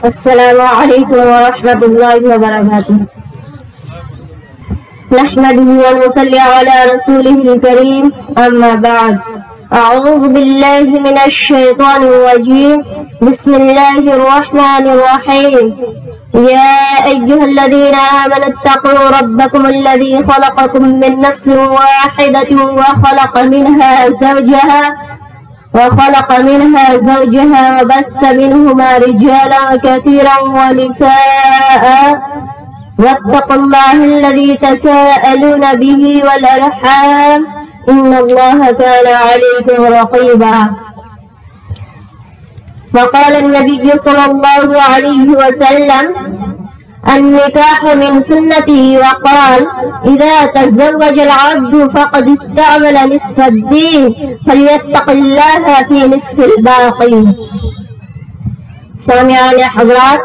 السلام علیکم ورحمۃ اللہ وبرکاتہ۔ نحمده ونصلي على رسوله الكريم، أما بعد، أعوذ بالله من الشيطان الرجيم، بسم الله الرحمن الرحيم۔ يا أيها الذين آمنوا اتقوا ربكم الذي خلقكم من نفس واحدة وخلق منها زوجها وبث منهما رجالا كثيرا ونساء، واتقوا الله الذي تساءلون به والأرحام إن الله كان عليكم رقيبا۔ وقال النبي صلى الله عليه وسلم: النكاح من سنتي، وقال: إذا تزوج العبد فقد استعمل نصف الدين فليتق الله في نصف الباقي۔ سامعین حضرات،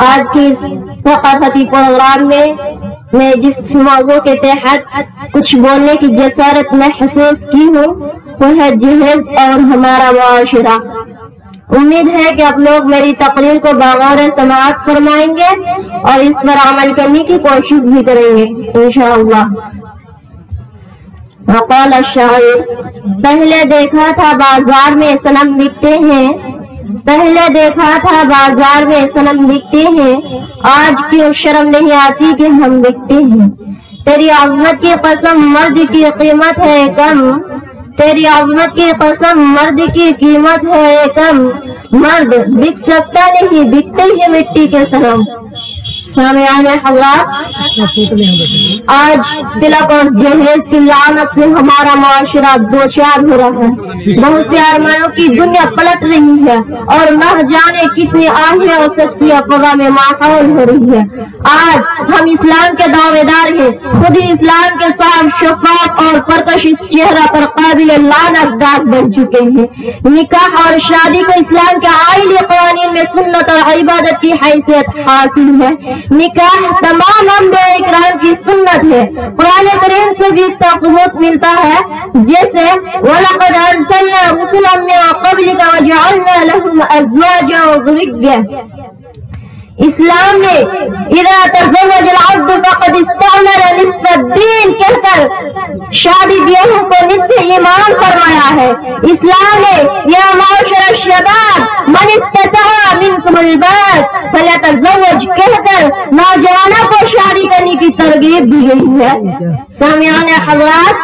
آج کی اس ثقافتی پروگرام میں جس موضوع کے تحت کچھ بولنے کی جسارت محسوس کی ہوں وہ ہے جہیز اور ہمارا معاشرہ۔ امید ہے کہ آپ لوگ میری تقریر کو بغور سماعت فرمائیں گے اور اس پر عمل کرنے کی کوشش بھی کریں گے انشاءاللہ۔ وقال الشاعر: پہلے دیکھا تھا بازار میں صنم بکتے ہیں، آج کیوں شرم نہیں آتی کہ ہم بکتے ہیں۔ تیری عظمت کی قسم مرد کی قیمت ہے کم، مرد کی قیمت ہے کم، مرد بک سکتا نہیں، بکتے ہی مٹی کے صنم۔ سامعین حضرات، آج تلک اور جہیز کی لعنت سے ہمارا معاشرہ دوچار ہو رہا ہے۔ بہت سے ارمانوں کی دنیا پلٹ رہی ہے اور نہ جانے کتنی آہیں اور سکسی فضا میں ماحول ہو رہی ہے۔ آج ہم اسلام کے دعوے دار ہیں، خود ہی اسلام کے صاف شفاف اور پرکش اس چہرہ پر قابل لعنت داغ بن چکے ہیں۔ نکاح اور شادی کو اسلام کے آئلی قوانین میں سنت اور عبادت کی حیثیت حاصل ہے۔ نکاح تمام انبیاء اکرام کی سنت ہے۔ قرآن کریم سے بھی اس کا ثبوت ملتا ہے، جیسے وَلَقَدْ أَرْسَلْنَا رُسُلًا مِّن قَبْلِكَ وَجَعَلْنَا لَهُمْ أَزْوَاجًا وَذُرِّيَّةً۔ اسلام میں اذا تزوج العبد فقد استعمل نصف الدین کہہ کر شادی بیاہوں کو نصف ایمان فرمایا ہے۔ اسلام میں یا معاشر الشباب من استطاع منکم الباءۃ فلیتزوج کہہ کر نوجوانوں کو شادی کرنے کی ترغیب دی گئی ہے۔ سامعین حضرات،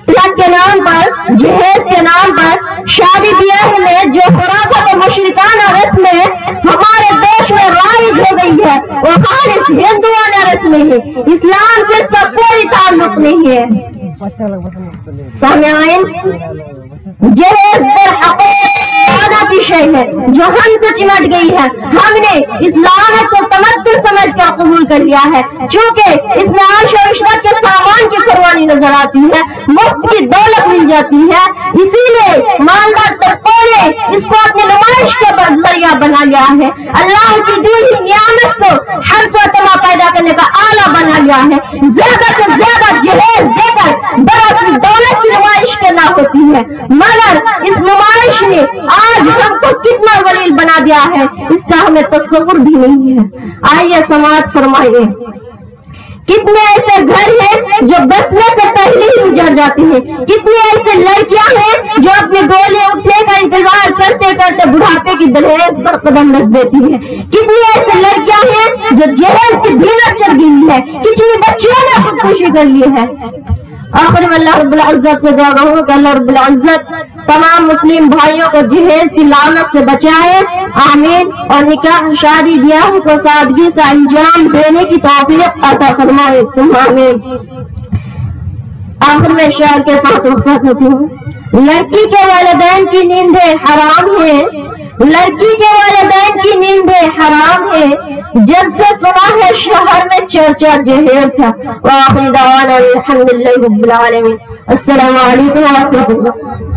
تلک کے نام پر، جہیز کے نام پر شادی بیاہ میں جو خرافت و مشرکانہ رسمیں ہمارے دیش میں رائج ہو گئی ہے وہ خالص ہندوانہ رسمیں ہیں، اسلام سے اس کا کوئی تعلق نہیں ہے۔ سامعین، جہیز در حقیقت کی شے ہے جو ہم سے چمٹ گئی ہے۔ ہم نے اس لعنت کو تمدن سمجھ کر قبول کر لیا ہے، چونکہ اس میں عیش و عشرت کے سامان کی فروانی نظر آتی ہے، مفت کی دولت مل جاتی ہے، اسی لیے مالدار طبقوں نے اس کو اپنی نمائش کے ذریعہ بنا لیا ہے۔ اللہ کی دی ہوئی نعمت کو حرص و طمع پیدا کرنے کا آلہ بنا لیا ہے۔ زیادہ سے زیادہ جہیز دے کر دراصل دولت کی نمائش کرنا ہوتی ہے، مگر اس نمائش نے آج ہم کو کتنا ذلیل بنا دیا ہے اس کا ہمیں تصور بھی نہیں ہے۔ آئیے سماعت فرمائیے، کتنے ایسے گھر ہیں جو بسنے سے پہلے ہی اجڑ جاتے ہیں، کتنی ایسے لڑکیاں ہیں جو اپنے ڈولے اٹھنے کا انتظار کرتے کرتے بڑھاپے کی دہلیز پر قدم رکھ دیتی ہیں، کتنی ایسے لڑکیاں ہیں جو جہیز کی بھینٹ چڑھ گئی ہے، کتنی بچیوں نے خودکشی کر لی ہے۔ آخر میں اللہ رب العزت سے دعا کروں کہ اللہ رب العزت تمام مسلم بھائیوں کو جہیز کی لعنت سے بچائے، آمین، اور نکاح شادی بیاہ کو سادگی سے انجام دینے کی توفیق عطا فرمائے، ثم آمین۔ آخر میں شعر کے ساتھ رخصت ہوتی ہوں۔ لڑکی کے والدین کی نیندیں حرام ہیں، لڑکی کے والدین کی نیندیں حرام ہیں، جب سے سنا ہے شہر میں چرچا جہیز ہے۔ وآخر دعوانا الحمدللہ رب العالمین۔ السلام علیکم ورحمۃ اللہ۔